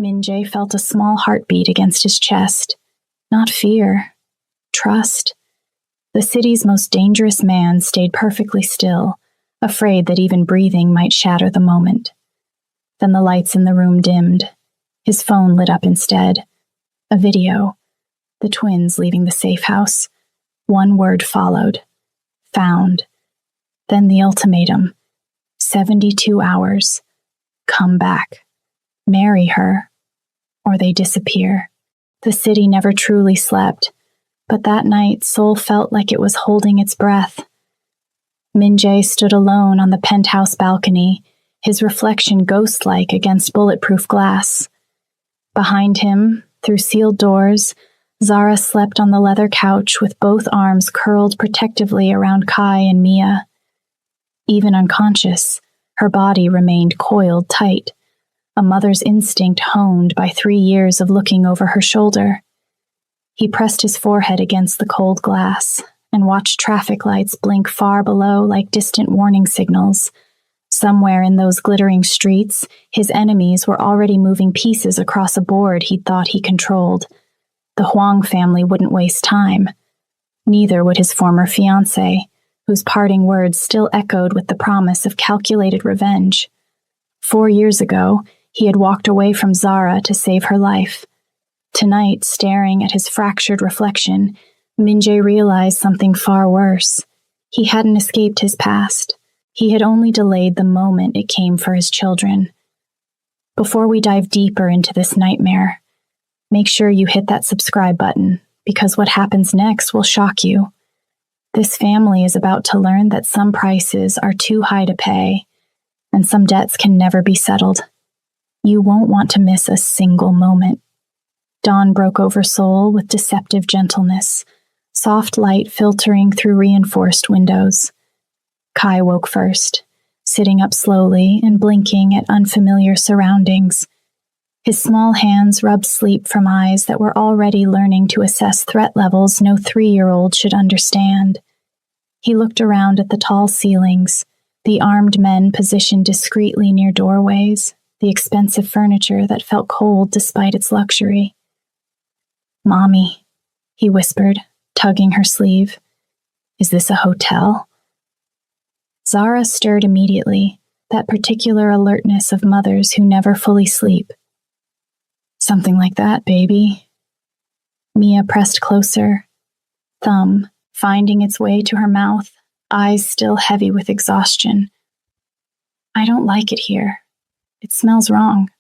Min-jae felt a small heartbeat against his chest. Not fear. Trust. The city's most dangerous man stayed perfectly still, afraid that even breathing might shatter the moment. Then the lights in the room dimmed. His phone lit up instead. A video. The twins leaving the safe house. One word followed. Found. Then the ultimatum. 72 hours. Come back. Marry her. Or they disappear. The city never truly slept, but that night Seoul felt like it was holding its breath. Min-jae stood alone on the penthouse balcony, his reflection ghost-like against bulletproof glass. Behind him, through sealed doors, Zara slept on the leather couch with both arms curled protectively around Kai and Mia. Even unconscious, her body remained coiled tight, a mother's instinct honed by 3 years of looking over her shoulder. He pressed his forehead against the cold glass and watched traffic lights blink far below like distant warning signals. Somewhere in those glittering streets, his enemies were already moving pieces across a board he'd thought he controlled. The Huang family wouldn't waste time. Neither would his former fiancée, whose parting words still echoed with the promise of calculated revenge. 4 years ago, he had walked away from Zara to save her life. Tonight, staring at his fractured reflection, Min-jae realized something far worse. He hadn't escaped his past. He had only delayed the moment it came for his children. Before we dive deeper into this nightmare, make sure you hit that subscribe button, because what happens next will shock you. This family is about to learn that some prices are too high to pay, and some debts can never be settled. You won't want to miss a single moment. Dawn broke over Seoul with deceptive gentleness, soft light filtering through reinforced windows. Kai woke first, sitting up slowly and blinking at unfamiliar surroundings. His small hands rubbed sleep from eyes that were already learning to assess threat levels no 3-year-old should understand. He looked around at the tall ceilings, the armed men positioned discreetly near doorways, the expensive furniture that felt cold despite its luxury. "Mommy," he whispered, tugging her sleeve. "Is this a hotel?" Zara stirred immediately, that particular alertness of mothers who never fully sleep. "Something like that, baby." Mia pressed closer, thumb finding its way to her mouth, eyes still heavy with exhaustion. "I don't like it here. It smells wrong."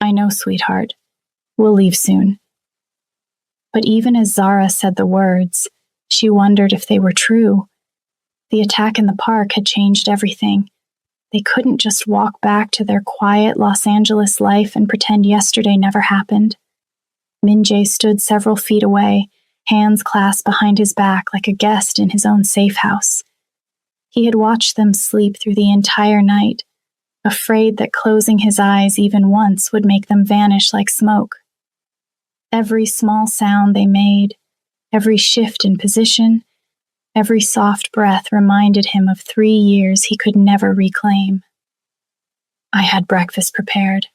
"I know, sweetheart. We'll leave soon." But even as Zara said the words, she wondered if they were true. The attack in the park had changed everything. They couldn't just walk back to their quiet Los Angeles life and pretend yesterday never happened. Min-jae stood several feet away, hands clasped behind his back like a guest in his own safe house. He had watched them sleep through the entire night, afraid that closing his eyes even once would make them vanish like smoke. Every small sound they made, every shift in position, every soft breath reminded him of 3 years he could never reclaim. "I had breakfast prepared,"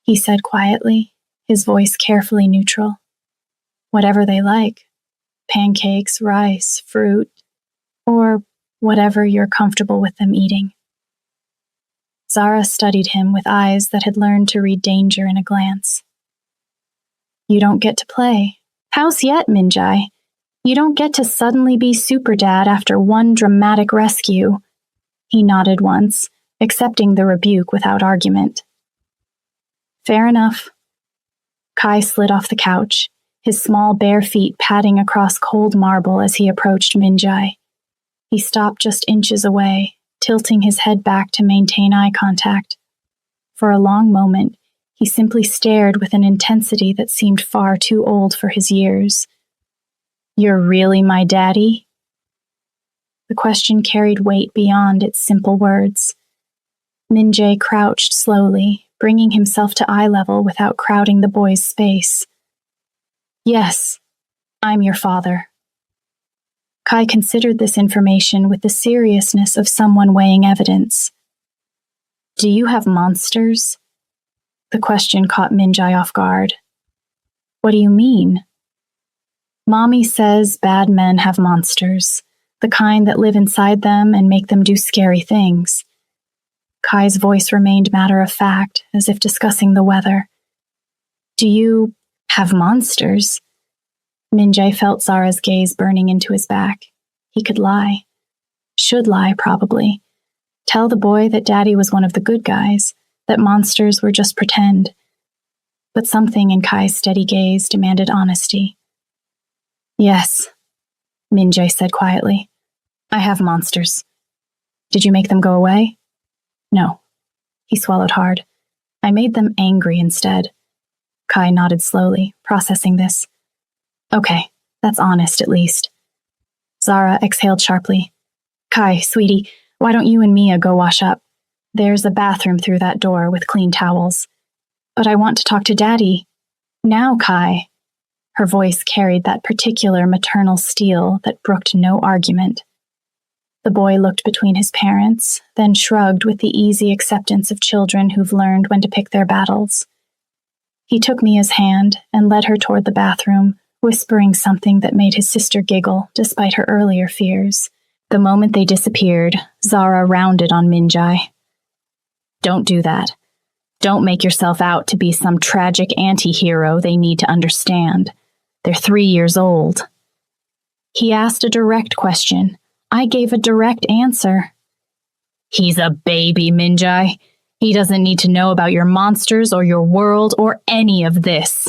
he said quietly, his voice carefully neutral. "Whatever they like, pancakes, rice, fruit, or whatever you're comfortable with them eating." Zara studied him with eyes that had learned to read danger in a glance. "You don't get to play. House yet, Min-jae. You don't get to suddenly be super dad after one dramatic rescue." He nodded once, accepting the rebuke without argument. "Fair enough." Kai slid off the couch, his small bare feet padding across cold marble as he approached Min-jae. He stopped just inches away, tilting his head back to maintain eye contact. For a long moment, he simply stared with an intensity that seemed far too old for his years. "You're really my daddy?" The question carried weight beyond its simple words. Min-jae crouched slowly, bringing himself to eye level without crowding the boy's space. "Yes, I'm your father." Kai considered this information with the seriousness of someone weighing evidence. "Do you have monsters?" The question caught Minjai off guard. What do you mean? Mommy says bad men have monsters, the kind that live inside them and make them do scary things. Kai's voice remained matter-of-fact, as if discussing the weather. Do you have monsters? Minjai felt Zara's gaze burning into his back. He could lie. Should lie, probably. Tell the boy that Daddy was one of the good guys, that monsters were just pretend. But something in Kai's steady gaze demanded honesty. Yes, Minjai said quietly. I have monsters. Did you make them go away? No. He swallowed hard. I made them angry instead. Kai nodded slowly, processing this. Okay, that's honest at least. Zara exhaled sharply. Kai, sweetie, why don't you and Mia go wash up? There's a bathroom through that door with clean towels. But I want to talk to Daddy. Now, Kai. Her voice carried that particular maternal steel that brooked no argument. The boy looked between his parents, then shrugged with the easy acceptance of children who've learned when to pick their battles. He took Mia's hand and led her toward the bathroom, whispering something that made his sister giggle despite her earlier fears. The moment they disappeared, Zara rounded on Minjai. Don't do that. Don't make yourself out to be some tragic anti-hero they need to understand. They're 3 years old. He asked a direct question. I gave a direct answer. He's a baby, Minjai. He doesn't need to know about your monsters or your world or any of this.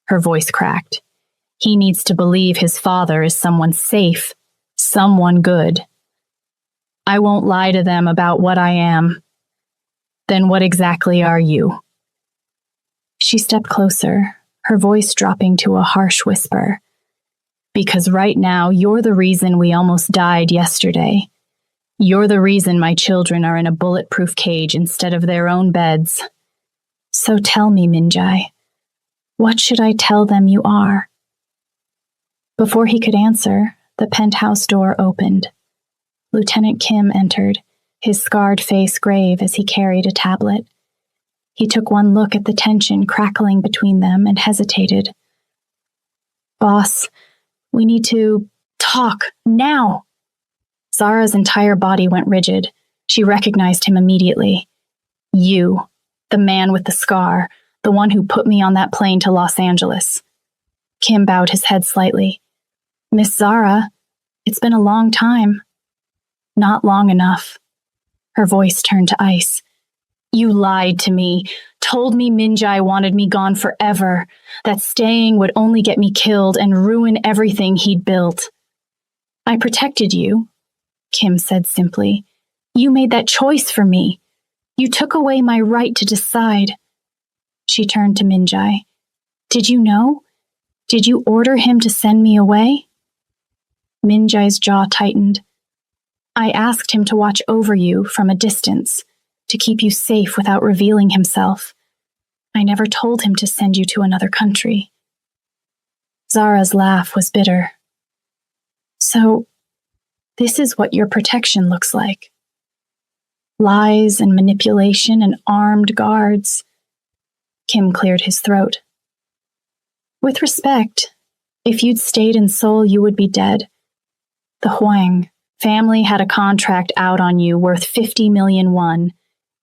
Her voice cracked. He needs to believe his father is someone safe, someone good. I won't lie to them about what I am. Then what exactly are you? She stepped closer, her voice dropping to a harsh whisper. Because right now, you're the reason we almost died yesterday. You're the reason my children are in a bulletproof cage instead of their own beds. So tell me, Minjai, what should I tell them you are? Before he could answer, the penthouse door opened. Lieutenant Kim entered, his scarred face grave as he carried a tablet. He took one look at the tension crackling between them and hesitated. Boss, we need to talk now. Zara's entire body went rigid. She recognized him immediately. You, the man with the scar, the one who put me on that plane to Los Angeles. Kim bowed his head slightly. Miss Zara, it's been a long time. Not long enough. Her voice turned to ice. You lied to me, told me Minjai wanted me gone forever, that staying would only get me killed and ruin everything he'd built. I protected you, Kim said simply. You made that choice for me. You took away my right to decide. She turned to Minjai. Did you know? Did you order him to send me away? Minjai's jaw tightened. I asked him to watch over you from a distance, to keep you safe without revealing himself. I never told him to send you to another country. Zara's laugh was bitter. So, this is what your protection looks like. Lies and manipulation and armed guards. Kim cleared his throat. With respect, if you'd stayed in Seoul, you would be dead. The Hwang family had a contract out on you worth 50 million won.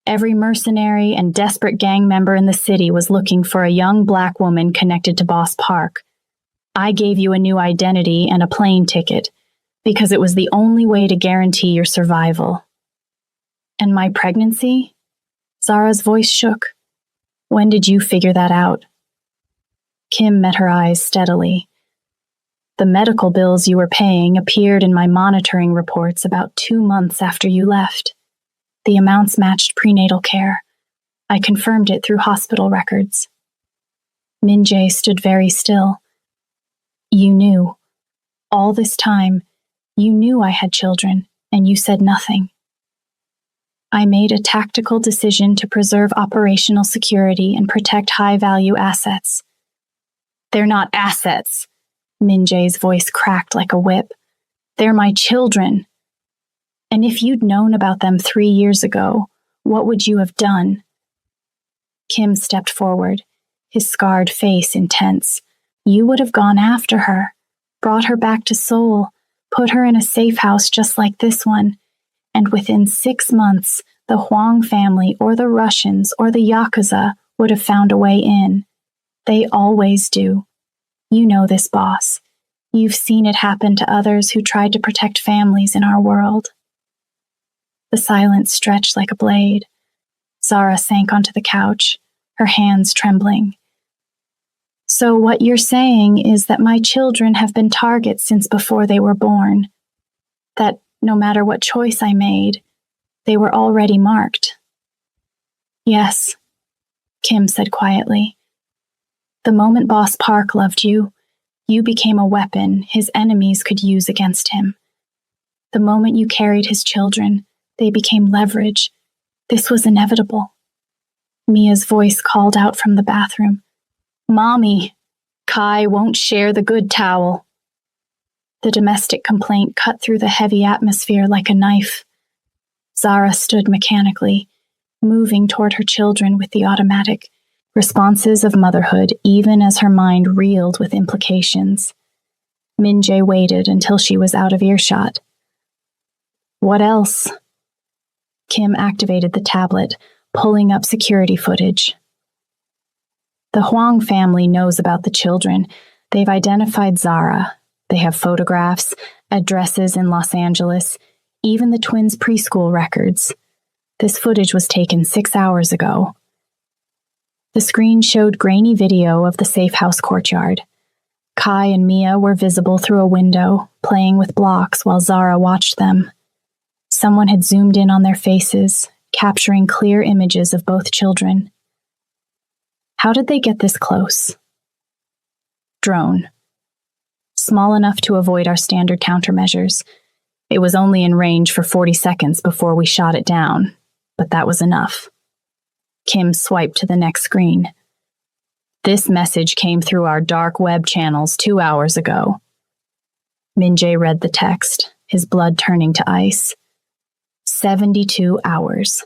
Every mercenary and desperate gang member in the city was looking for a young black woman connected to Boss Park. I gave you a new identity and a plane ticket, because it was the only way to guarantee your survival. And my pregnancy? Zara's voice shook. When did you figure that out? Kim met her eyes steadily. The medical bills you were paying appeared in my monitoring reports about 2 months after you left. The amounts matched prenatal care. I confirmed it through hospital records. Minjai stood very still. You knew. All this time, you knew I had children, and you said nothing. I made a tactical decision to preserve operational security and protect high-value assets. They're not assets. Minjai's voice cracked like a whip. They're my children. And if you'd known about them 3 years ago, what would you have done? Kim stepped forward, his scarred face intense. You would have gone after her, brought her back to Seoul, put her in a safe house just like this one, and within 6 months, the Huang family or the Russians or the Yakuza would have found a way in. They always do. You know this, boss. You've seen it happen to others who tried to protect families in our world. The silence stretched like a blade. Zara sank onto the couch, her hands trembling. So what you're saying is that my children have been targets since before they were born. That no matter what choice I made, they were already marked. Yes, Kim said quietly. The moment Boss Park loved you, you became a weapon his enemies could use against him. The moment you carried his children, they became leverage. This was inevitable. Mia's voice called out from the bathroom. Mommy, Kai won't share the good towel. The domestic complaint cut through the heavy atmosphere like a knife. Zara stood mechanically, moving toward her children with the automatic responses of motherhood, even as her mind reeled with implications. Min-jae waited until she was out of earshot. What else? Kim activated the tablet, pulling up security footage. The Huang family knows about the children. They've identified Zara. They have photographs, addresses in Los Angeles, even the twins' preschool records. This footage was taken 6 hours ago. The screen showed grainy video of the safe house courtyard. Kai and Mia were visible through a window, playing with blocks while Zara watched them. Someone had zoomed in on their faces, capturing clear images of both children. How did they get this close? Drone. Small enough to avoid our standard countermeasures. It was only in range for 40 seconds before we shot it down, but that was enough. Kim swiped to the next screen. This message came through our dark web channels 2 hours ago. Min-jae read the text, his blood turning to ice. 72 hours.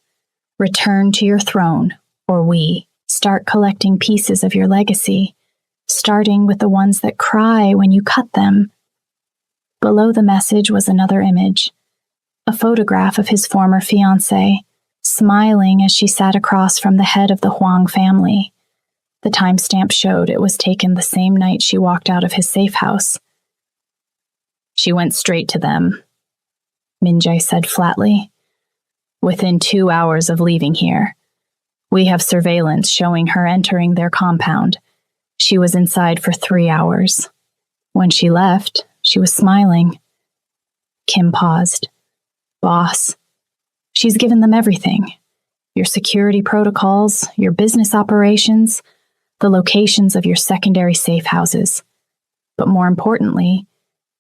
Return to your throne, or we start collecting pieces of your legacy, starting with the ones that cry when you cut them. Below the message was another image, a photograph of his former fiancée, smiling as she sat across from the head of the Huang family. The timestamp showed it was taken the same night she walked out of his safe house. She went straight to them, Min-jae said flatly. Within 2 hours of leaving here. We have surveillance showing her entering their compound. She was inside for 3 hours. When she left, she was smiling. Kim paused. Boss, she's given them everything. Your security protocols, your business operations, the locations of your secondary safe houses. But more importantly,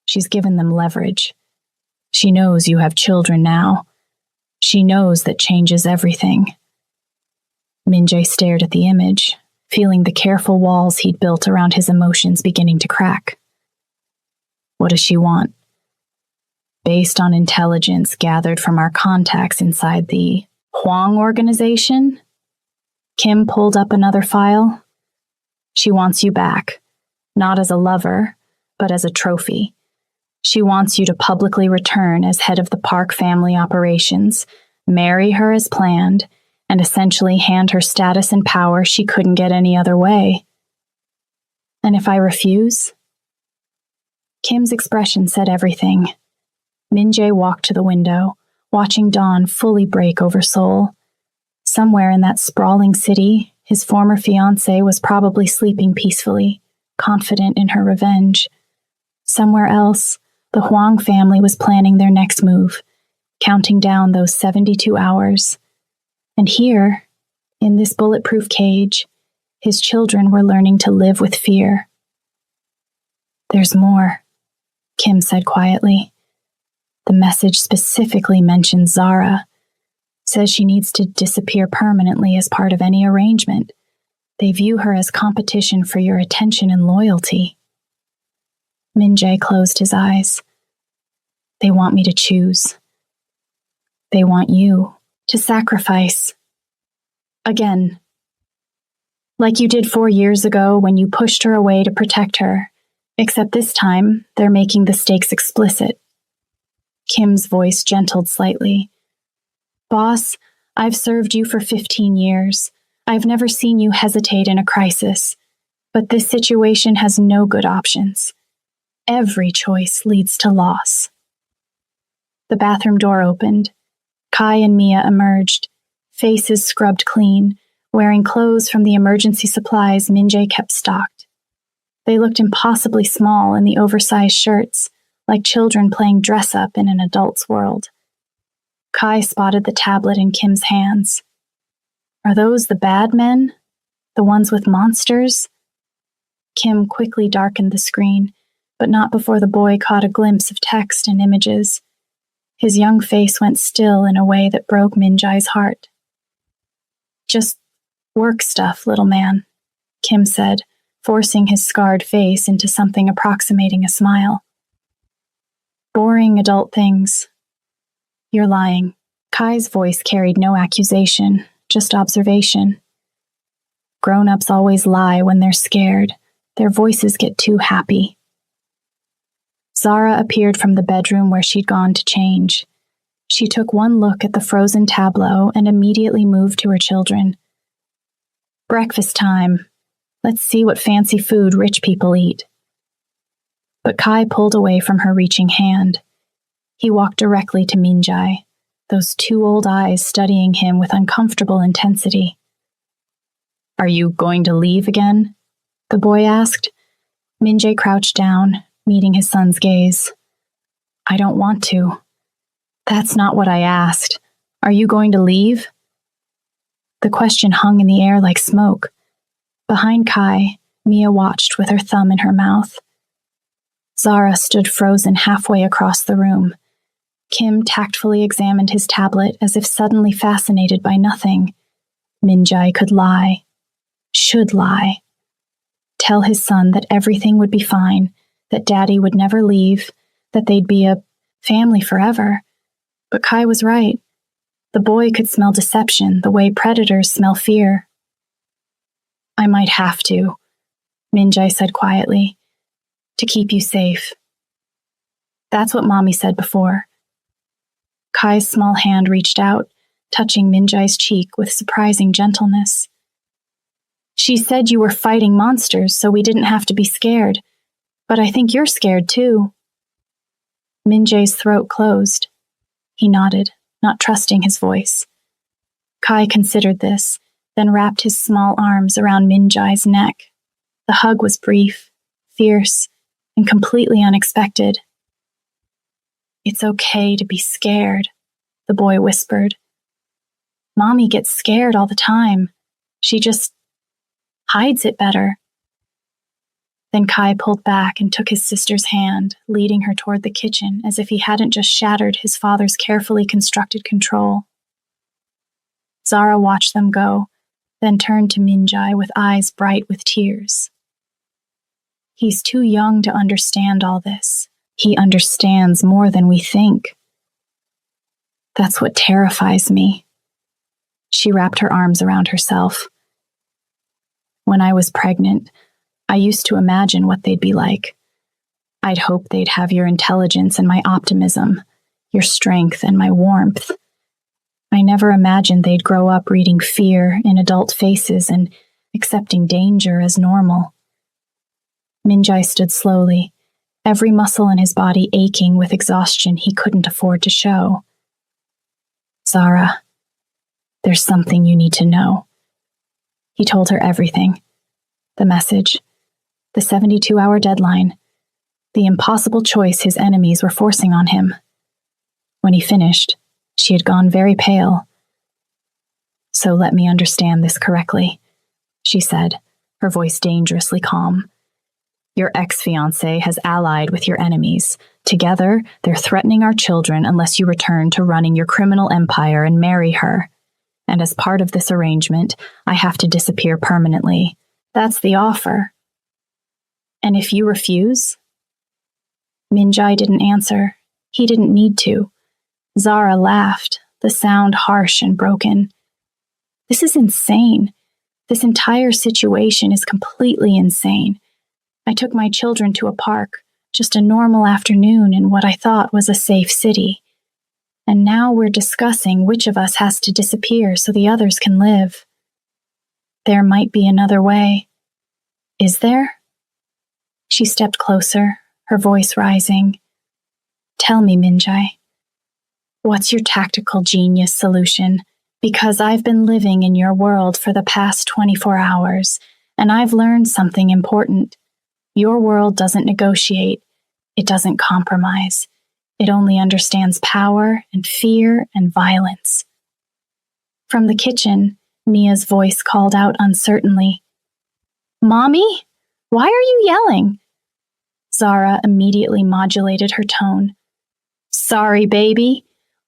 she's given them leverage. She knows you have children now. She knows that changes everything. Min-jae stared at the image, feeling the careful walls he'd built around his emotions beginning to crack. What does she want? Based on intelligence gathered from our contacts inside the Huang organization, Kim pulled up another file. She wants you back, not as a lover, but as a trophy. She wants you to publicly return as head of the Park family operations, marry her as planned, and essentially hand her status and power she couldn't get any other way. And if I refuse? Kim's expression said everything. Min-jae walked to the window, watching dawn fully break over Seoul. Somewhere in that sprawling city, his former fiancée was probably sleeping peacefully, confident in her revenge. Somewhere else, the Huang family was planning their next move, counting down those 72 hours. And here, in this bulletproof cage, his children were learning to live with fear. There's more, Kim said quietly. The message specifically mentions Zara. Says she needs to disappear permanently as part of any arrangement. They view her as competition for your attention and loyalty. Min-jae closed his eyes. They want me to choose. They want you to sacrifice. Again. Like you did 4 years ago when you pushed her away to protect her. Except this time, they're making the stakes explicit. Kim's voice gentled slightly. Boss, I've served you for 15 years. I've never seen you hesitate in a crisis. But this situation has no good options. Every choice leads to loss. The bathroom door opened. Kai and Mia emerged, faces scrubbed clean, wearing clothes from the emergency supplies Minjae kept stocked. They looked impossibly small in the oversized shirts, like children playing dress-up in an adult's world. Kai spotted the tablet in Kim's hands. Are those the bad men? The ones with monsters? Kim quickly darkened the screen, but not before the boy caught a glimpse of text and images. His young face went still in a way that broke Minjae's heart. Just work stuff, little man, Kim said, forcing his scarred face into something approximating a smile. Boring adult things. You're lying. Kai's voice carried no accusation, just observation. Grown-ups always lie when they're scared. Their voices get too happy. Zara appeared from the bedroom where she'd gone to change. She took one look at the frozen tableau and immediately moved to her children. Breakfast time. Let's see what fancy food rich people eat. But Kai pulled away from her reaching hand. He walked directly to Minjae, those two old eyes studying him with uncomfortable intensity. Are you going to leave again? The boy asked. Minjae crouched down, meeting his son's gaze. I don't want to. That's not what I asked. Are you going to leave? The question hung in the air like smoke. Behind Kai, Mia watched with her thumb in her mouth. Zara stood frozen halfway across the room. Kim tactfully examined his tablet as if suddenly fascinated by nothing. Minjae could lie. Should lie. Tell his son that everything would be fine, that Daddy would never leave, that they'd be a family forever. But Kai was right. The boy could smell deception the way predators smell fear. I might have to, Minjae said quietly, to keep you safe. That's what Mommy said before. Kai's small hand reached out, touching Minjae's cheek with surprising gentleness. She said you were fighting monsters so we didn't have to be scared, but I think you're scared too. Minjae's throat closed. He nodded, not trusting his voice. Kai considered this, then wrapped his small arms around Minjae's neck. The hug was brief, fierce, and completely unexpected. It's okay to be scared, the boy whispered. Mommy gets scared all the time. She just hides it better. Then Kai pulled back and took his sister's hand, leading her toward the kitchen as if he hadn't just shattered his father's carefully constructed control. Zara watched them go, then turned to Minjae with eyes bright with tears. He's too young to understand all this. He understands more than we think. That's what terrifies me. She wrapped her arms around herself. When I was pregnant, I used to imagine what they'd be like. I'd hope they'd have your intelligence and my optimism, your strength and my warmth. I never imagined they'd grow up reading fear in adult faces and accepting danger as normal. Minjae stood slowly, every muscle in his body aching with exhaustion he couldn't afford to show. Zara, there's something you need to know. He told her everything. The message, the 72-hour deadline, the impossible choice his enemies were forcing on him. When he finished, she had gone very pale. So let me understand this correctly, she said, her voice dangerously calm. Your ex-fiancé has allied with your enemies. Together, they're threatening our children unless you return to running your criminal empire and marry her. And as part of this arrangement, I have to disappear permanently. That's the offer. And if you refuse? Minjae didn't answer. He didn't need to. Zara laughed, the sound harsh and broken. This is insane. This entire situation is completely insane. I took my children to a park, just a normal afternoon in what I thought was a safe city. And now we're discussing which of us has to disappear so the others can live. There might be another way. Is there? She stepped closer, her voice rising. Tell me, Minjai, what's your tactical genius solution? Because I've been living in your world for the past 24 hours, and I've learned something important. Your world doesn't negotiate. It doesn't compromise. It only understands power and fear and violence. From the kitchen, Mia's voice called out uncertainly, Mommy, why are you yelling? Zara immediately modulated her tone. Sorry, baby.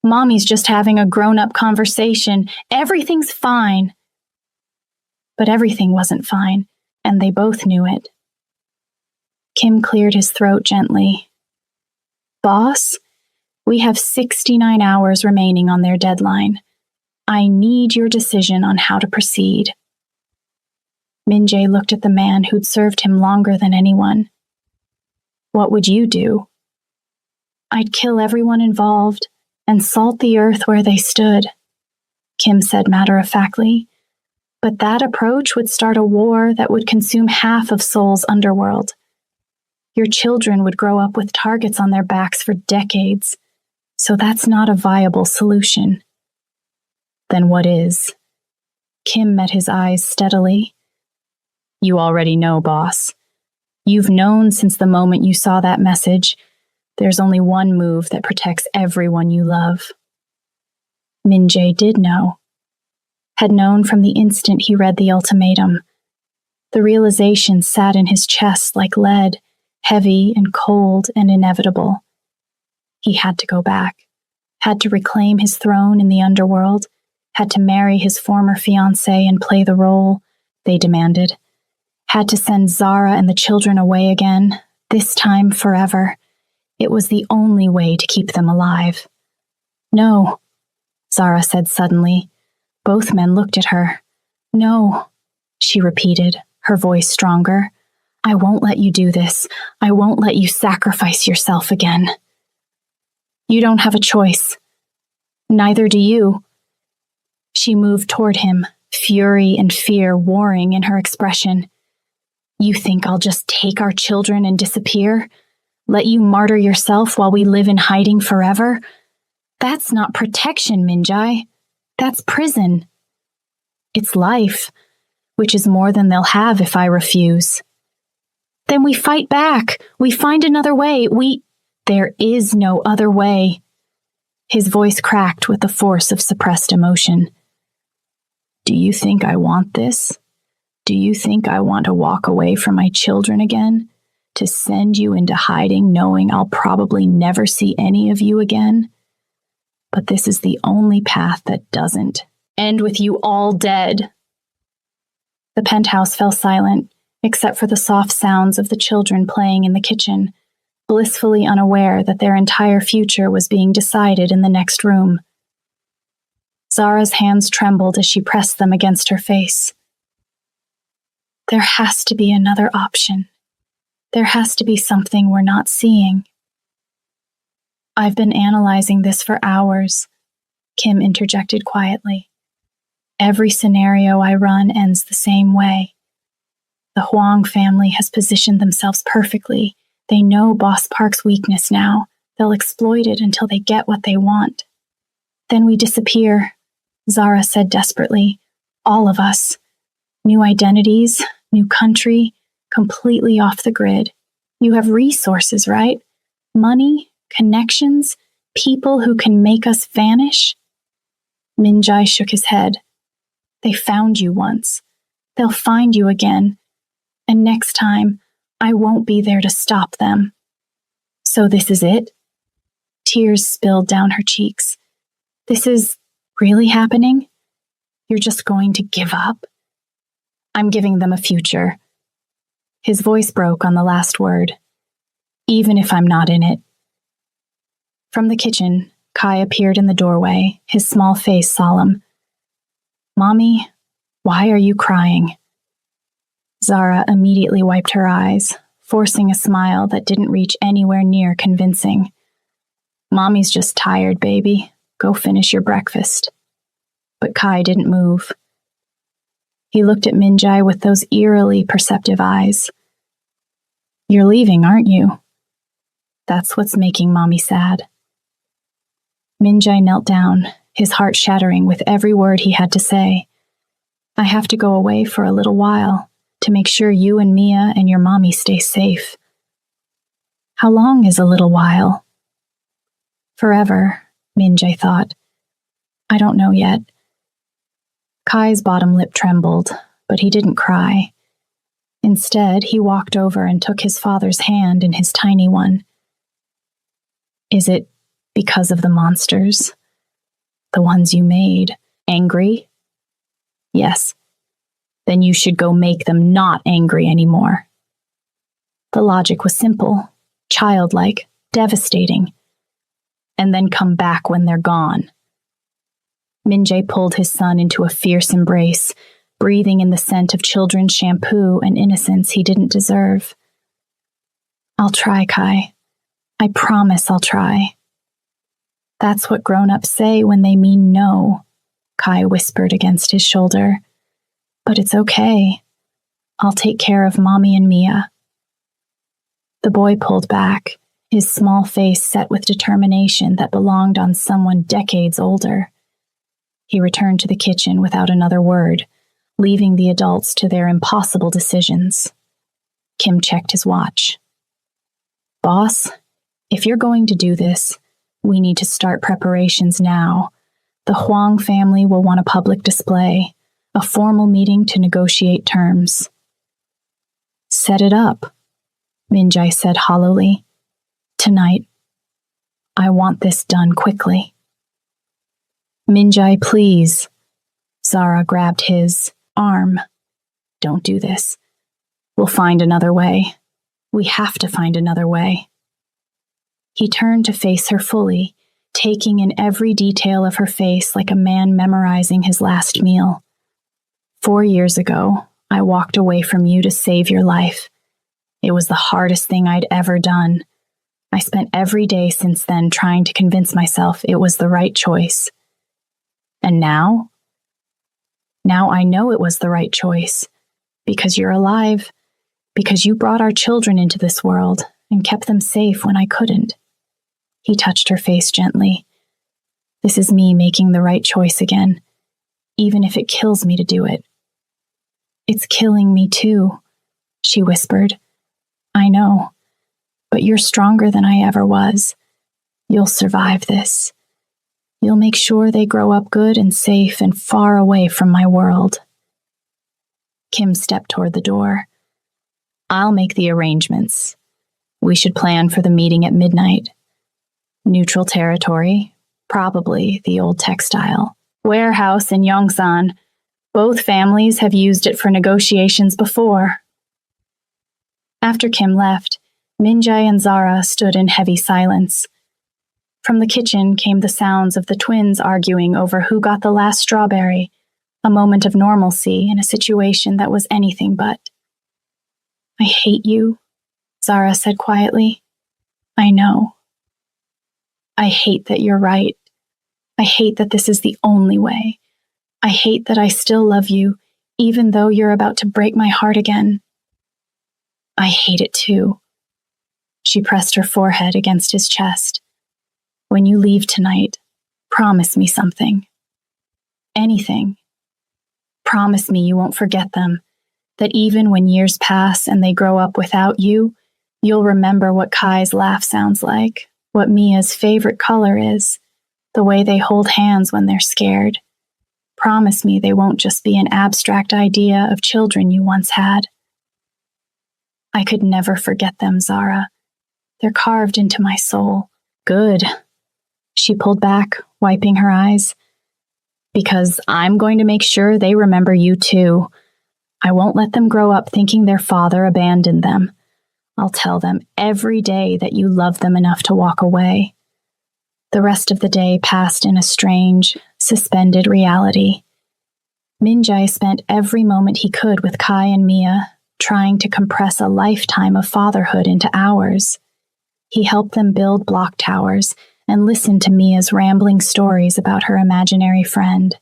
Mommy's just having a grown-up conversation. Everything's fine. But everything wasn't fine, and they both knew it. Kim cleared his throat gently. Boss, we have 69 hours remaining on their deadline. I need your decision on how to proceed. Minjay looked at the man who'd served him longer than anyone. What would you do? I'd kill everyone involved and salt the earth where they stood, Kim said matter-of-factly. But that approach would start a war that would consume half of Seoul's underworld. Your children would grow up with targets on their backs for decades, so that's not a viable solution. Then what is? Kim met his eyes steadily. You already know, boss. You've known since the moment you saw that message. There's only one move that protects everyone you love. Minjay did know. Had known from the instant he read the ultimatum. The realization sat in his chest like lead, heavy and cold and inevitable. He had to go back, had to reclaim his throne in the underworld, had to marry his former fiancée and play the role they demanded, had to send Zara and the children away again, this time forever. It was the only way to keep them alive. No, Zara said suddenly. Both men looked at her. No, she repeated, her voice stronger. I won't let you do this. I won't let you sacrifice yourself again. You don't have a choice. Neither do you. She moved toward him, fury and fear warring in her expression. You think I'll just take our children and disappear? Let you martyr yourself while we live in hiding forever? That's not protection, Minjai. That's prison. It's life, which is more than they'll have if I refuse. Then we fight back. We find another way. There is no other way. His voice cracked with the force of suppressed emotion. Do you think I want this? Do you think I want to walk away from my children again? To send you into hiding knowing I'll probably never see any of you again? But this is the only path that doesn't end with you all dead. The penthouse fell silent, except for the soft sounds of the children playing in the kitchen, blissfully unaware that their entire future was being decided in the next room. Zara's hands trembled as she pressed them against her face. There has to be another option. There has to be something we're not seeing. I've been analyzing this for hours, Kim interjected quietly. Every scenario I run ends the same way. The Huang family has positioned themselves perfectly. They know Boss Park's weakness now. They'll exploit it until they get what they want. Then we disappear, Zara said desperately. All of us. New identities, new country, completely off the grid. You have resources, right? Money, connections, people who can make us vanish? Minjai shook his head. They found you once. They'll find you again. And next time, I won't be there to stop them. So this is it? Tears spilled down her cheeks. This is really happening? You're just going to give up? I'm giving them a future. His voice broke on the last word. Even if I'm not in it. From the kitchen, Kai appeared in the doorway, his small face solemn. Mommy, Why are you crying?" Zara immediately wiped her eyes, forcing a smile that didn't reach anywhere near convincing. "Mommy's just tired, baby. Go finish your breakfast." But Kai didn't move. He looked at Minjai with those eerily perceptive eyes. "You're leaving, aren't you? That's what's making Mommy sad." Minjai knelt down, his heart shattering with every word he had to say. "I have to go away for a little while to make sure you and Mia and your mommy stay safe." "How long is a little while?" "Forever," Minjai thought. "I don't know yet." Kai's bottom lip trembled, but he didn't cry. Instead, he walked over and took his father's hand in his tiny one. "Is it because of the monsters? The ones you made? Angry?" "Yes." "Then you should go make them not angry anymore." The logic was simple, childlike, devastating. "And then come back when they're gone." Minjai pulled his son into a fierce embrace, breathing in the scent of children's shampoo and innocence he didn't deserve. "I'll try, Kai. I promise I'll try." "That's what grown-ups say when they mean no," Kai whispered against his shoulder. "But it's okay. I'll take care of Mommy and Mia." The boy pulled back, his small face set with determination that belonged on someone decades older. He returned to the kitchen without another word, leaving the adults to their impossible decisions. Kim checked his watch. "Boss, if you're going to do this, we need to start preparations now. The Huang family will want a public display, a formal meeting to negotiate terms." "Set it up," Minjai said hollowly. "Tonight. I want this done quickly." "Minjai, please." Zara grabbed his arm. "Don't do this. We'll find another way. We have to find another way." He turned to face her fully, taking in every detail of her face like a man memorizing his last meal. "4 years ago, I walked away from you to save your life. It was the hardest thing I'd ever done. I spent every day since then trying to convince myself it was the right choice. And now? Now I know it was the right choice, because you're alive, because you brought our children into this world and kept them safe when I couldn't." He touched her face gently. "This is me making the right choice again, even if it kills me to do it." "It's killing me too," she whispered. "I know, but you're stronger than I ever was. You'll survive this. You'll make sure they grow up good and safe and far away from my world." Kim stepped toward the door. "I'll make the arrangements. We should plan for the meeting at midnight. Neutral territory, probably the old textile warehouse in Yongsan. Both families have used it for negotiations before." After Kim left, Minjai and Zara stood in heavy silence. From the kitchen came the sounds of the twins arguing over who got the last strawberry, a moment of normalcy in a situation that was anything but. "I hate you," Zara said quietly. "I know. I hate that you're right. I hate that this is the only way. I hate that I still love you, even though you're about to break my heart again. I hate it too." She pressed her forehead against his chest. "When you leave tonight, promise me something. Anything. Promise me you won't forget them, that even when years pass and they grow up without you, you'll remember what Kai's laugh sounds like, what Mia's favorite color is, the way they hold hands when they're scared. Promise me they won't just be an abstract idea of children you once had." "I could never forget them, Zara. They're carved into my soul." "Good." She pulled back, wiping her eyes. "Because I'm going to make sure they remember you too. I won't let them grow up thinking their father abandoned them. I'll tell them every day that you love them enough to walk away." The rest of the day passed in a strange, suspended reality. Minjai spent every moment he could with Kai and Mia, trying to compress a lifetime of fatherhood into hours. He helped them build block towers and listened to Mia's rambling stories about her imaginary friend.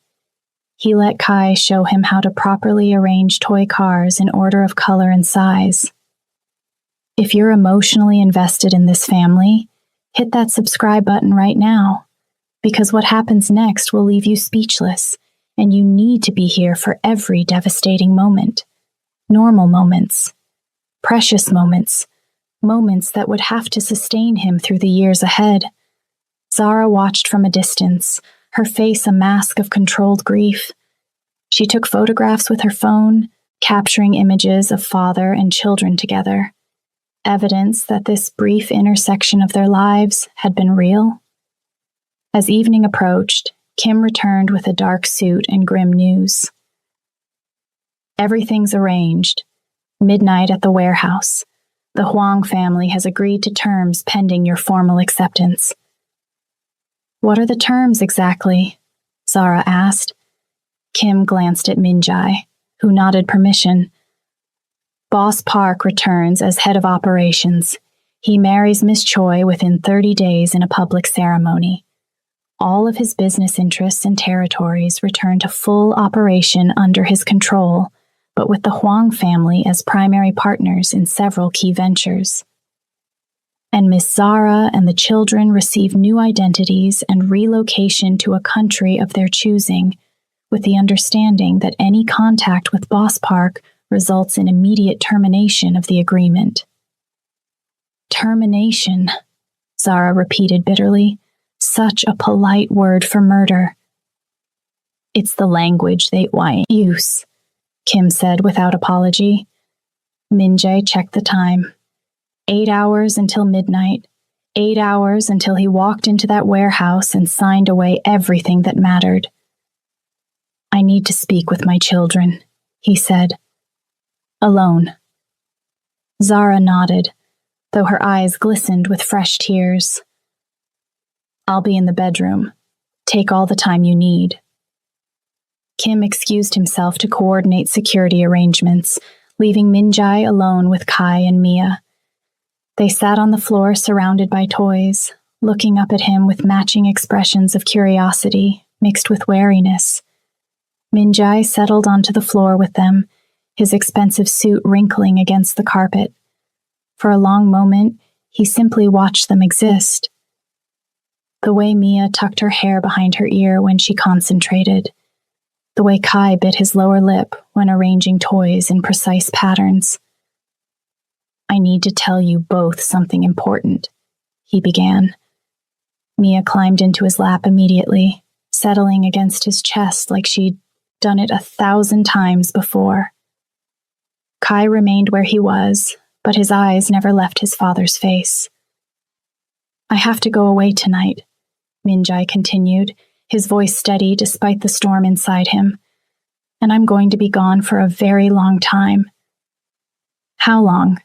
He let Kai show him how to properly arrange toy cars in order of color and size. If you're emotionally invested in this family, hit that subscribe button right now, because what happens next will leave you speechless, and you need to be here for every devastating moment. Normal moments, precious moments, moments that would have to sustain him through the years ahead. Zara watched from a distance, her face a mask of controlled grief. She took photographs with her phone, capturing images of father and children together, evidence that this brief intersection of their lives had been real. As evening approached, Kim returned with a dark suit and grim news. Everything's arranged. Midnight at the warehouse. The Huang family has agreed to terms pending your formal acceptance. What are the terms exactly? Zara asked. Kim glanced at Minjai, who nodded permission. Boss Park returns as head of operations. He marries Miss Choi within 30 days in a public ceremony. All of his business interests and territories return to full operation under his control, but with the Huang family as primary partners in several key ventures. And Miss Zara and the children receive new identities and relocation to a country of their choosing, with the understanding that any contact with Boss Park results in immediate termination of the agreement. Termination, Zara repeated bitterly. Such a polite word for murder. It's the language they use, Kim said without apology. Minjai checked the time. 8 hours until midnight. 8 hours until he walked into that warehouse and signed away everything that mattered. I need to speak with my children, he said. Alone. Zara nodded, though her eyes glistened with fresh tears. I'll be in the bedroom. Take all the time you need. Kim excused himself to coordinate security arrangements, leaving Minjai alone with Kai and Mia. They sat on the floor surrounded by toys, looking up at him with matching expressions of curiosity mixed with wariness. Minjai settled onto the floor with them, his expensive suit wrinkling against the carpet. For a long moment, he simply watched them exist. The way Mia tucked her hair behind her ear when she concentrated. The way Kai bit his lower lip when arranging toys in precise patterns. I need to tell you both something important, he began. Mia climbed into his lap immediately, settling against his chest like she'd done it 1,000 times before. Kai remained where he was, but his eyes never left his father's face. I have to go away tonight, Minjai continued, his voice steady despite the storm inside him. And I'm going to be gone for a very long time. How long?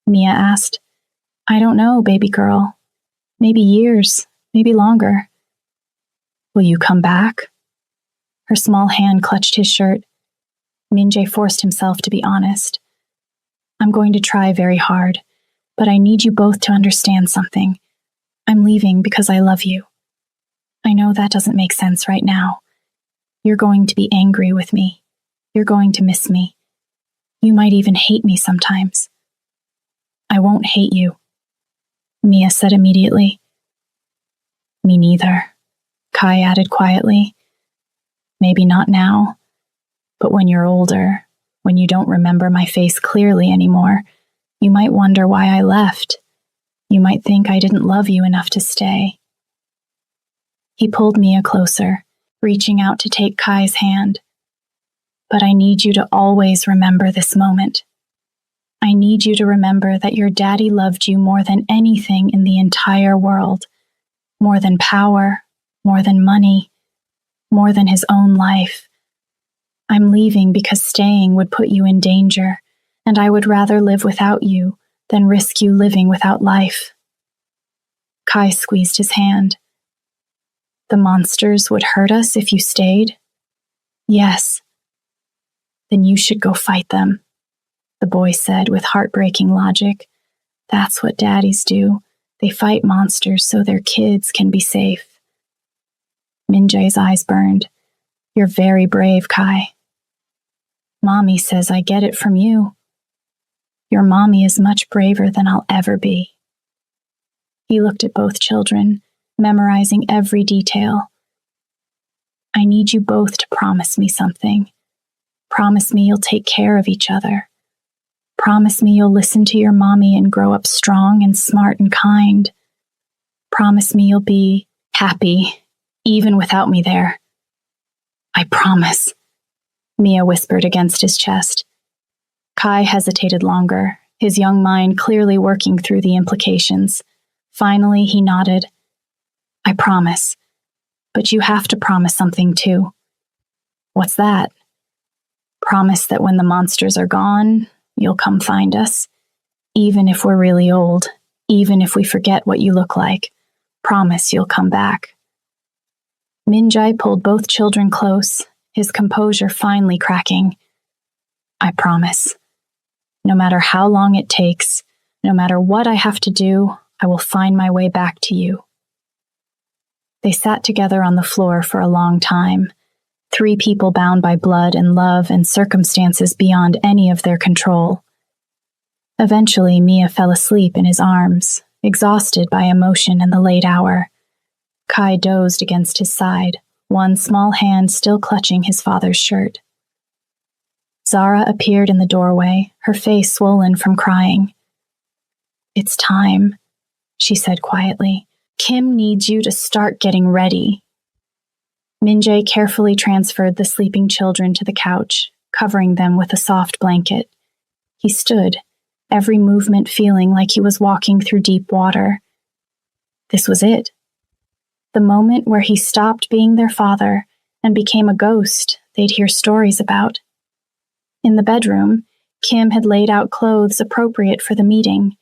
Mia asked. I don't know, baby girl. Maybe years, maybe longer. Will you come back? Her small hand clutched his shirt. Minjai forced himself to be honest. I'm going to try very hard, but I need you both to understand something. I'm leaving because I love you. I know that doesn't make sense right now. You're going to be angry with me. You're going to miss me. You might even hate me sometimes. I won't hate you, Mia said immediately. Me neither, Kai added quietly. Maybe not now, but when you're older, when you don't remember my face clearly anymore, you might wonder why I left. You might think I didn't love you enough to stay. He pulled Mia closer, reaching out to take Kai's hand. But I need you to always remember this moment. I need you to remember that your daddy loved you more than anything in the entire world, more than power, more than money, more than his own life. I'm leaving because staying would put you in danger, and I would rather live without you than risk you living without life. Kai squeezed his hand. The monsters would hurt us if you stayed? Yes, Then you should go fight them, the boy said with heartbreaking logic. That's what daddies do. They fight monsters so their kids can be safe. Min-jae's eyes burned. You're very brave, Kai. Mommy says I get it from you. Your mommy is much braver than I'll ever be. He looked at both children, memorizing every detail. I need you both to promise me something. Promise me you'll take care of each other. Promise me you'll listen to your mommy and grow up strong and smart and kind. Promise me you'll be happy, even without me there. I promise, Mia whispered against his chest. Kai hesitated longer, his young mind clearly working through the implications. Finally, he nodded. I promise. But you have to promise something too. What's that? Promise that when the monsters are gone, you'll come find us. Even if we're really old, even if we forget what you look like, promise you'll come back. Min-jae pulled both children close, his composure finally cracking. I promise. No matter how long it takes, no matter what I have to do, I will find my way back to you. They sat together on the floor for a long time, 3 people bound by blood and love and circumstances beyond any of their control. Eventually, Mia fell asleep in his arms, exhausted by emotion and the late hour. Kai dozed against his side, one small hand still clutching his father's shirt. Zara appeared in the doorway, her face swollen from crying. It's time, she said quietly. Kim needs you to start getting ready. Min-jae carefully transferred the sleeping children to the couch, covering them with a soft blanket. He stood, every movement feeling like he was walking through deep water. This was it. The moment where he stopped being their father and became a ghost they'd hear stories about. In the bedroom, Kim had laid out clothes appropriate for the meeting.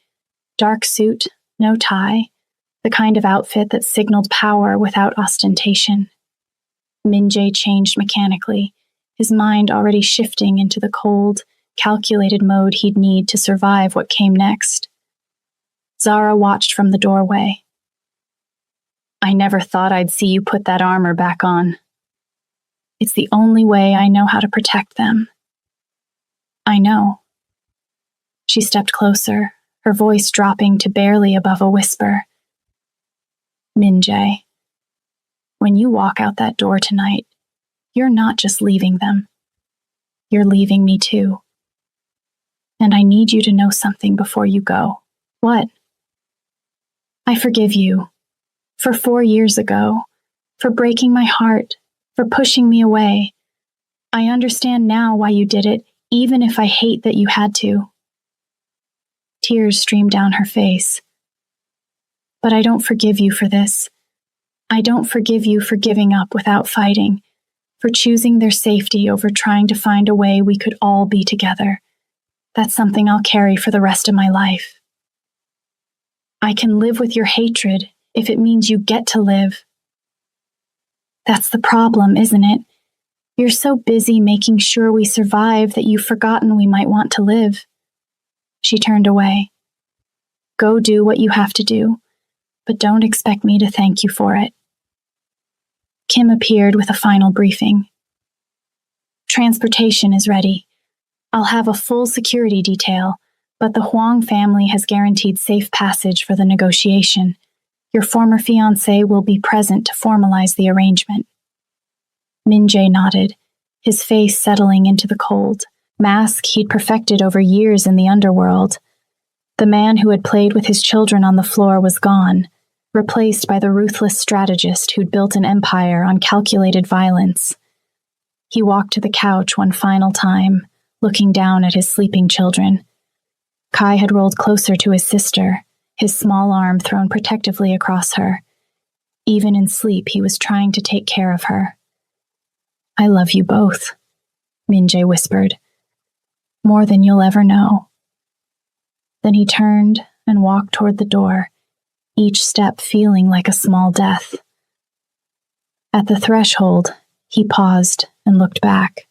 Dark suit, no tie, the kind of outfit that signaled power without ostentation. Min-jae changed mechanically, his mind already shifting into the cold, calculated mode he'd need to survive what came next. Zara watched from the doorway. I never thought I'd see you put that armor back on. It's the only way I know how to protect them. I know. She stepped closer, her voice dropping to barely above a whisper. Min-jae, when you walk out that door tonight, you're not just leaving them. You're leaving me too. And I need you to know something before you go. What? I forgive you. For 4 years ago. For breaking my heart. For pushing me away. I understand now why you did it, even if I hate that you had to. Tears streamed down her face. But I don't forgive you for this. I don't forgive you for giving up without fighting, for choosing their safety over trying to find a way we could all be together. That's something I'll carry for the rest of my life. I can live with your hatred if it means you get to live. That's the problem, isn't it? You're so busy making sure we survive that you've forgotten we might want to live. She turned away. Go do what you have to do, but don't expect me to thank you for it. Kim appeared with a final briefing. Transportation is ready. I'll have a full security detail, but the Huang family has guaranteed safe passage for the negotiation. Your former fiancé will be present to formalize the arrangement. Min-jae nodded, his face settling into the cold, mask he'd perfected over years in the underworld. The man who had played with his children on the floor was gone, replaced by the ruthless strategist who'd built an empire on calculated violence. He walked to the couch one final time, looking down at his sleeping children. Kai had rolled closer to his sister, his small arm thrown protectively across her. Even in sleep, he was trying to take care of her. I love you both, Min-jae whispered. More than you'll ever know. Then he turned and walked toward the door, each step feeling like a small death. At the threshold, he paused and looked back.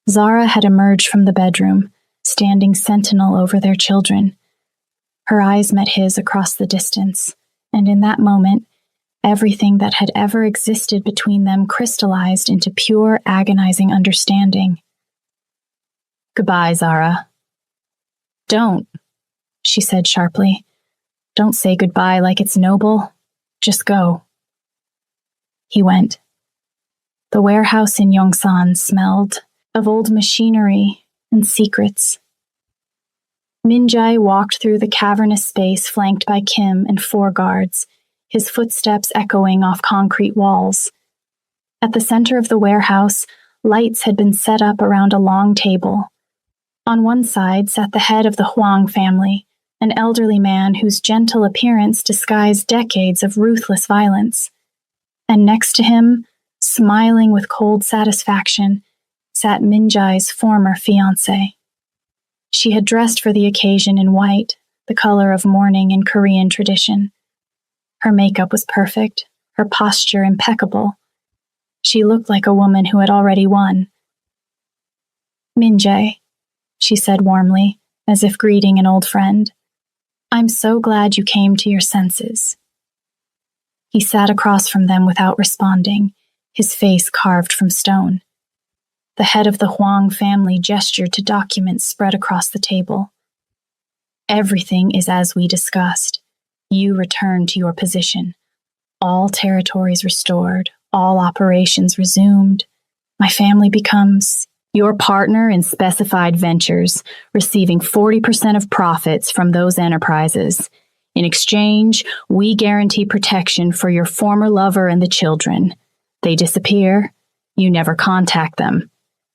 Zara had emerged from the bedroom, standing sentinel over their children. Her eyes met his across the distance, and in that moment, everything that had ever existed between them crystallized into pure, agonizing understanding. "Goodbye, Zara." "Don't," she said sharply. "Don't say goodbye like it's noble. Just go." He went. The warehouse in Yongsan smelled of old machinery and secrets. Min-jae walked through the cavernous space flanked by Kim and 4 guards, his footsteps echoing off concrete walls. At the center of the warehouse, lights had been set up around a long table. On one side sat the head of the Huang family, an elderly man whose gentle appearance disguised decades of ruthless violence. And next to him, smiling with cold satisfaction, sat Min-jae's former fiancée. She had dressed for the occasion in white, the color of mourning in Korean tradition. Her makeup was perfect, her posture impeccable. She looked like a woman who had already won. "Min-jae," she said warmly, as if greeting an old friend. "I'm so glad you came to your senses." He sat across from them without responding, his face carved from stone. The head of the Huang family gestured to documents spread across the table. "Everything is as we discussed. You return to your position. All territories restored, all operations resumed. My family becomes your partner in specified ventures, receiving 40% of profits from those enterprises. In exchange, we guarantee protection for your former lover and the children. They disappear. You never contact them.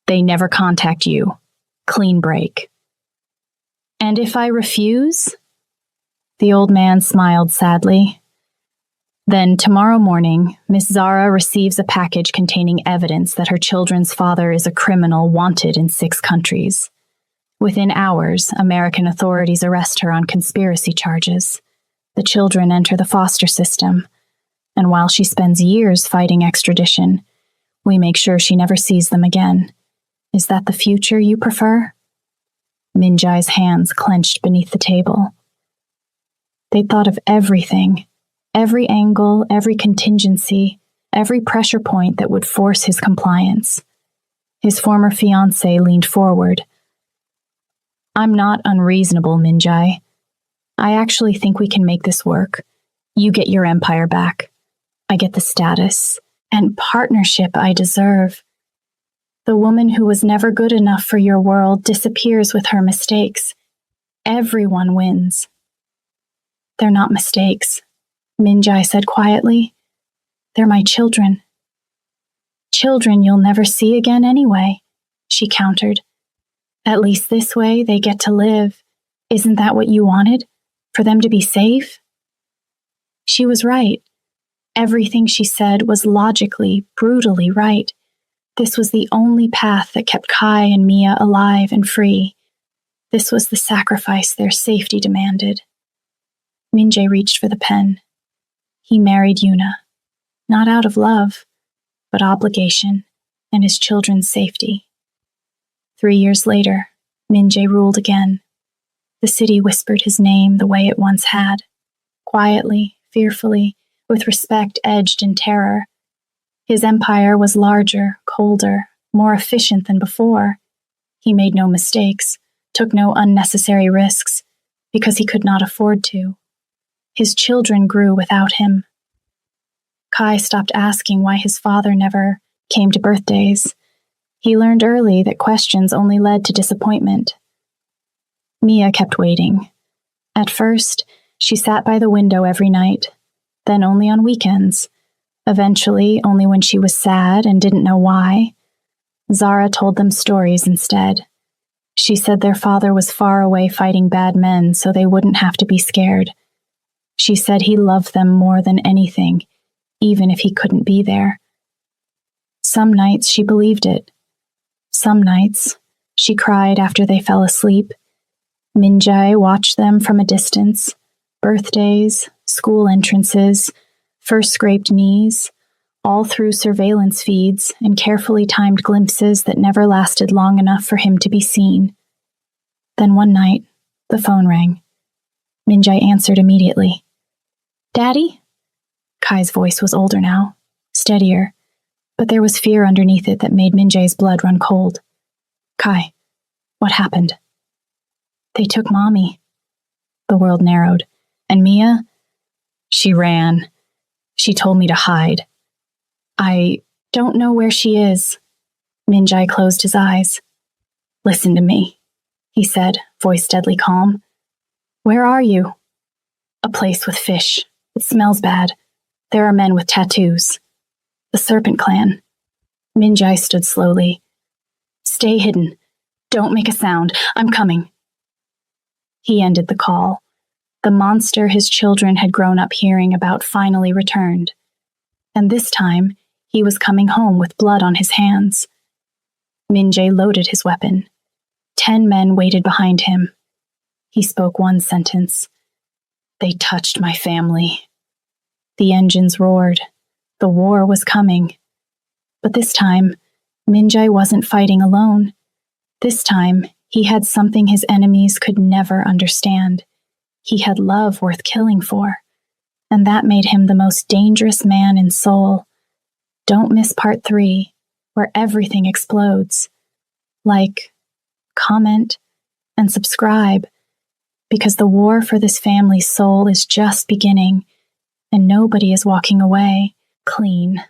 They never contact you. Clean break." "And if I refuse?" The old man smiled sadly. "Then tomorrow morning, Miss Zara receives a package containing evidence that her children's father is a criminal wanted in 6 countries. Within hours, American authorities arrest her on conspiracy charges. The children enter the foster system, and while she spends years fighting extradition, we make sure she never sees them again. Is that the future you prefer?" Min-jae's hands clenched beneath the table. They'd thought of everything, every angle, every contingency, every pressure point that would force his compliance. His former fiancée leaned forward. "I'm not unreasonable, Min-jae. I actually think we can make this work. You get your empire back. I get the status and partnership I deserve. The woman who was never good enough for your world disappears with her mistakes. Everyone wins." "They're not mistakes," Min-jae said quietly. "They're my children." "Children you'll never see again anyway," she countered. "At least this way they get to live. Isn't that what you wanted? For them to be safe?" She was right. Everything she said was logically, brutally right. This was the only path that kept Kai and Mia alive and free. This was the sacrifice their safety demanded. Min-jae reached for the pen. He married Yuna, not out of love, but obligation and his children's safety. 3 years later, Min-jae ruled again. The city whispered his name the way it once had, quietly, fearfully, with respect edged in terror. His empire was larger, colder, more efficient than before. He made no mistakes, took no unnecessary risks, because he could not afford to. His children grew without him. Kai stopped asking why his father never came to birthdays. He learned early that questions only led to disappointment. Mia kept waiting. At first, she sat by the window every night, then only on weekends. Eventually, only when she was sad and didn't know why. Zara told them stories instead. She said their father was far away fighting bad men so they wouldn't have to be scared. She said he loved them more than anything, even if he couldn't be there. Some nights she believed it. Some nights she cried after they fell asleep. Min-jae watched them from a distance. Birthdays, school entrances, first scraped knees, all through surveillance feeds and carefully timed glimpses that never lasted long enough for him to be seen. Then one night, the phone rang. Minjai answered immediately. "Daddy?" Kai's voice was older now, steadier, but there was fear underneath it that made Minjai's blood run cold. "Kai, what happened?" "They took Mommy." The world narrowed. "And Mia?" "She ran. She told me to hide." "I don't know where she is." Minjai closed his eyes. "Listen to me," he said, voice deadly calm. "Where are you?" "A place with fish. It smells bad. There are men with tattoos. The Serpent Clan." Minjai stood slowly. "Stay hidden. Don't make a sound. I'm coming." He ended the call. The monster his children had grown up hearing about finally returned. And this time, he was coming home with blood on his hands. Minjai loaded his weapon. 10 men waited behind him. He spoke one sentence. "They touched my family." The engines roared. The war was coming. But this time, Minjai wasn't fighting alone. This time, he had something his enemies could never understand. He had love worth killing for. And that made him the most dangerous man in Seoul. Don't miss part 3, where everything explodes. Like, comment, and subscribe, because the war for this family's soul is just beginning, and nobody is walking away clean.